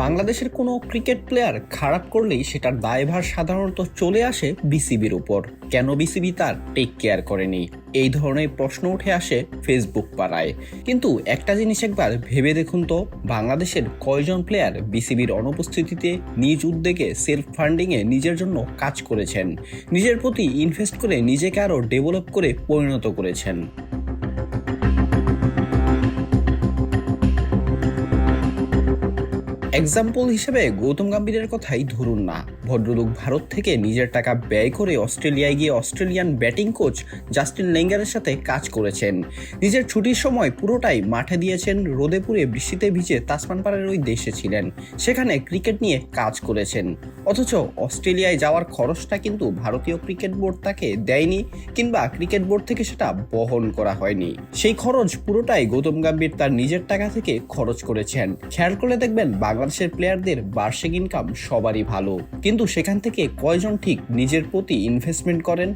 বাংলাদেশের কোনো cricket player খারাপ করলেই সেটার দায়ভার সাধারণত চলে আসে বিসিবির উপর। কেন বিসিবি তার টেক কেয়ার করেনি? এই ধরনের প্রশ্ন উঠে আসে ফেসবুক পাড়ায়। কিন্তু একটা জিনিস একবার ভেবে দেখুন তো, বাংলাদেশের কয়জন প্লেয়ার বিসিবির অনুপস্থিতিতে নিজ উদ্যোগে সেলফ ফান্ডিংয়ে নিজের জন্য কাজ করেছেন, নিজের প্রতি ইনভেস্ট করে নিজেকে আরও ডেভেলপ করে পরিণত করেছেন। এক্সাম্পল হিসেবে গৌতম গম্ভীরের কথাই ধরুন না। ভদ্রলোক ভারত থেকে নিজের টাকা ব্যয় করে অস্ট্রেলিয়ায় গিয়ে অস্ট্রেলিয়ান ব্যাটিং কোচ জাস্টিন লেঙ্গারের সাথে কাজ করেছেন। নিজের ছুটির সময় পুরোটাই মাঠে দিয়েছেন, রোদে পুড়ে বৃষ্টিতে ভিজে তাসমানপাড়ার ওই দেশে ছিলেন, সেখানে ক্রিকেট নিয়ে কাজ করেছেন। অথচ অস্ট্রেলিয়ায় যাওয়ার খরচটা কিন্তু ভারতীয় ক্রিকেট বোর্ড তাকে দেয়নি, কিংবা ক্রিকেট বোর্ড থেকে সেটা বহন করা হয়নি। সেই খরচ পুরোটাই গৌতম গম্ভীর তার নিজের টাকা থেকে খরচ করেছেন। খেয়াল করলে দেখবেন বাংলাদেশের প্লেয়ারদের বার্ষিক ইনকাম সবারই ভালো, কিন্তু সেখান থেকে কয়জন ঠিক নিজের প্রতি ইনভেস্টমেন্ট করেন?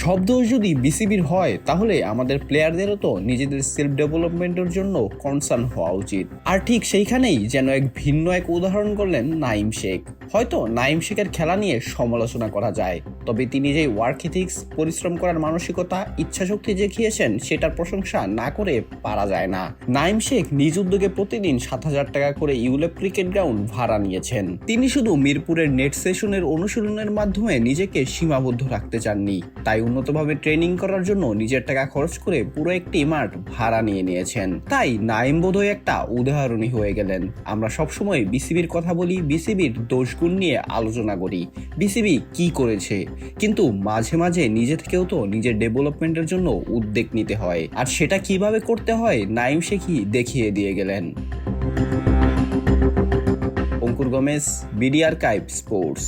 সব দোষ যদি বিসিবির হয়, তাহলে আমাদের প্লেয়ারদেরও তো নিজেদের সেলফ ডেভেলপমেন্টের জন্য কনসার্ন হওয়া উচিত। আর ঠিক সেইখানেই যেন ভিন্ন এক উদাহরণ করলেন নাঈম শেখ। হয়তো নাঈম শেখের খেলা নিয়ে সমালোচনা করা যায়, তবে তিনি যে ওয়ার্ক এথিক্স, পরিশ্রম করার মানসিকতা, ইচ্ছাশক্তি দেখিয়েছেন, সেটার প্রশংসা না করে পারা যায় না। নাঈম শেখ নিজ উদ্যোগে প্রতিদিন 7,000 টাকা করে ইউলেপ ক্রিকেট গ্রাউন্ড ভাড়া নিয়েছেন। তিনি শুধু মিরপুরের নেট সেশনের অনুশীলনের মাধ্যমে নিজেকে সীমাবদ্ধ রাখতে চাননি, তাই উন্নতভাবে ট্রেনিং করার জন্য নিজের টাকা খরচ করে পুরো একটি মাঠ ভাড়া নিয়েছেন। তাই নাঈম বোধহয় একটা উদাহরণই হয়ে গেলেন। আমরা সবসময় বিসিবির কথা বলি, বিসিবির দোষগুণ নিয়ে আলোচনা করি, বিসিবি কি করেছে, কিন্তু মাঝে মাঝে নিজে থেকেও তো নিজের ডেভেলপমেন্টের জন্য উদ্যোগ নিতে হয়। আর সেটা কিভাবে করতে হয় নাঈম শেখই দেখিয়ে দিয়ে গেলেন। অঙ্কুর গমেজ, বিডি আর্কাইভ স্পোর্টস।